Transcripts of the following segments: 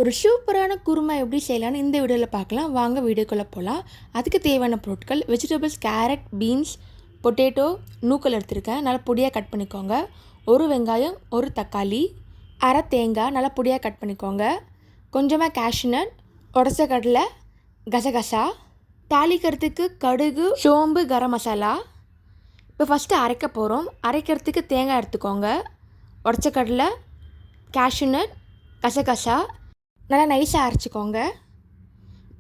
ஒரு சூப்பரான குருமா எப்படி செய்யலான்னு இந்த வீடியோவில் பார்க்கலாம். வாங்க வீடியோக்குள்ளே போகலாம். அதுக்கு தேவையான பொருட்கள் வெஜிடபிள்ஸ், கேரட், பீன்ஸ், பொட்டேட்டோ, நூக்கல் எடுத்துருக்கேன். நல்லா பொடியாக கட் பண்ணிக்கோங்க. ஒரு வெங்காயம், ஒரு தக்காளி, அரை தேங்காய் நல்லா பொடியாக கட் பண்ணிக்கோங்க. கொஞ்சமாக கேஷ்யூநட், உடச்ச கடலை, கசகசா, தாளிக்கிறதுக்கு கடுகு, சோம்பு, கரம் மசாலா. இப்போ ஃபஸ்ட்டு அரைக்க போகிறோம். அரைக்கிறதுக்கு தேங்காய் எடுத்துக்கோங்க, உடச்ச கடலை, கேஷ்யூநட், கசகசா நல்லா நைஸாக அரைச்சிக்கோங்க.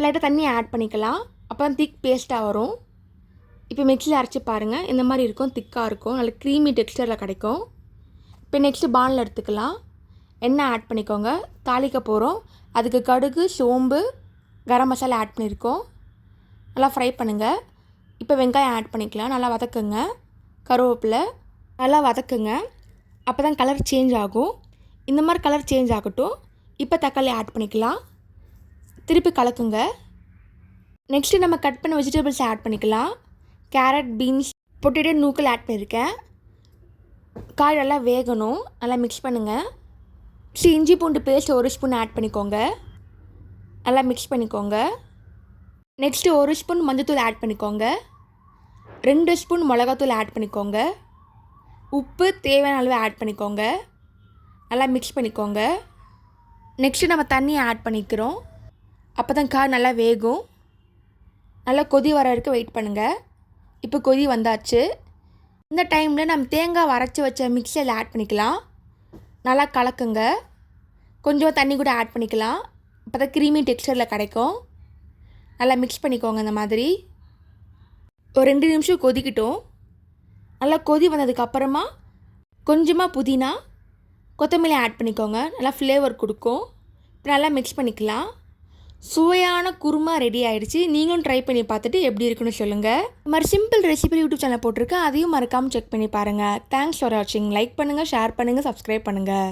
லைட்டாக தண்ணி ஆட் பண்ணிக்கலாம், அப்போ தான் திக் பேஸ்ட்டாக வரும். இப்போ மிக்ஸியில் அரைச்சி பாருங்கள், இந்த மாதிரி இருக்கும், திக்காக இருக்கும், நல்ல க்ரீமி டெக்ஸ்டரில் கிடைக்கும். இப்போ நெக்ஸ்ட்டு பானில் எடுத்துக்கலாம். எண்ணெய் ஆட் பண்ணிக்கோங்க. தாளிக்க போகிறோம். அதுக்கு கடுகு, சோம்பு, கரம் மசாலா ஆட் பண்ணியிருக்கோம். நல்லா ஃப்ரை பண்ணுங்கள். இப்போ வெங்காயம் ஆட் பண்ணிக்கலாம், நல்லா வதக்குங்க. கருவேப்பிலை நல்லா வதக்குங்க, அப்போ தான் கலர் சேஞ்ச் ஆகும். இந்த மாதிரி கலர் சேஞ்ச் ஆகட்டும். இப்போ தக்காளி ஆட் பண்ணிக்கலாம், திருப்பி கலக்குங்க. நெக்ஸ்ட்டு நம்ம கட் பண்ண வெஜிடபிள்ஸ் ஆட் பண்ணிக்கலாம். கேரட், பீன்ஸ், பொட்டேட்டோ, நூக்கல் ஆட் பண்ணியிருக்கேன். காய் நல்லா வேகணும், நல்லா மிக்ஸ் பண்ணுங்கள். இஞ்சி பூண்டு பேஸ்ட் 1 ஸ்பூன் ஆட் பண்ணிக்கோங்க, நல்லா மிக்ஸ் பண்ணிக்கோங்க. நெக்ஸ்ட்டு 1 ஸ்பூன் மஞ்சள்தூள் ஆட் பண்ணிக்கோங்க. 2 ஸ்பூன் மிளகாத்தூள் ஆட் பண்ணிக்கோங்க. உப்பு தேவையான அளவு ஆட் பண்ணிக்கோங்க, நல்லா மிக்ஸ் பண்ணிக்கோங்க. நெக்ஸ்ட்டு நம்ம தண்ணி ஆட் பண்ணிக்கிறோம், அப்போ தான் காய் நல்லா வேகும். நல்லா கொதி வர வரைக்கும் வெயிட் பண்ணுங்கள். இப்போ கொதி வந்தாச்சு. இந்த டைமில் நம்ம தேங்காய் அரைச்சி வச்ச மிக்ஸியில் ஆட் பண்ணிக்கலாம், நல்லா கலக்குங்க. கொஞ்சம் தண்ணி கூட ஆட் பண்ணிக்கலாம், அப்போ தான் க்ரீமி டெக்ஸ்டரில் கிடைக்கும். நல்லா மிக்ஸ் பண்ணிக்கோங்க. இந்த மாதிரி ஒரு 2 நிமிஷம் கொதிக்கிட்டோம். நல்லா கொதி வந்ததுக்கப்புறமா கொஞ்சமாக புதினா, கொத்தமல்லி ஆட் பண்ணிக்கோங்க, நல்லா ஃப்ளேவர் கொடுக்கும். இப்போ நல்லா மிக்ஸ் பண்ணிக்கலாம். சுவையான குருமா ரெடி ஆகிடுச்சு. நீங்களும் ட்ரை பண்ணி பார்த்துட்டு எப்படி இருக்குன்னு சொல்லுங்கள். இது மாதிரி சிம்பிள் ரெசிபி யூடியூப் சேனல் போட்டிருக்கேன், அதையும் மறக்காமல் செக் பண்ணி பாருங்கள். தேங்க்ஸ் ஃபார் வாட்சிங். லைக் பண்ணுங்கள், ஷேர் பண்ணுங்கள், சப்ஸ்கிரைப் பண்ணுங்கள்.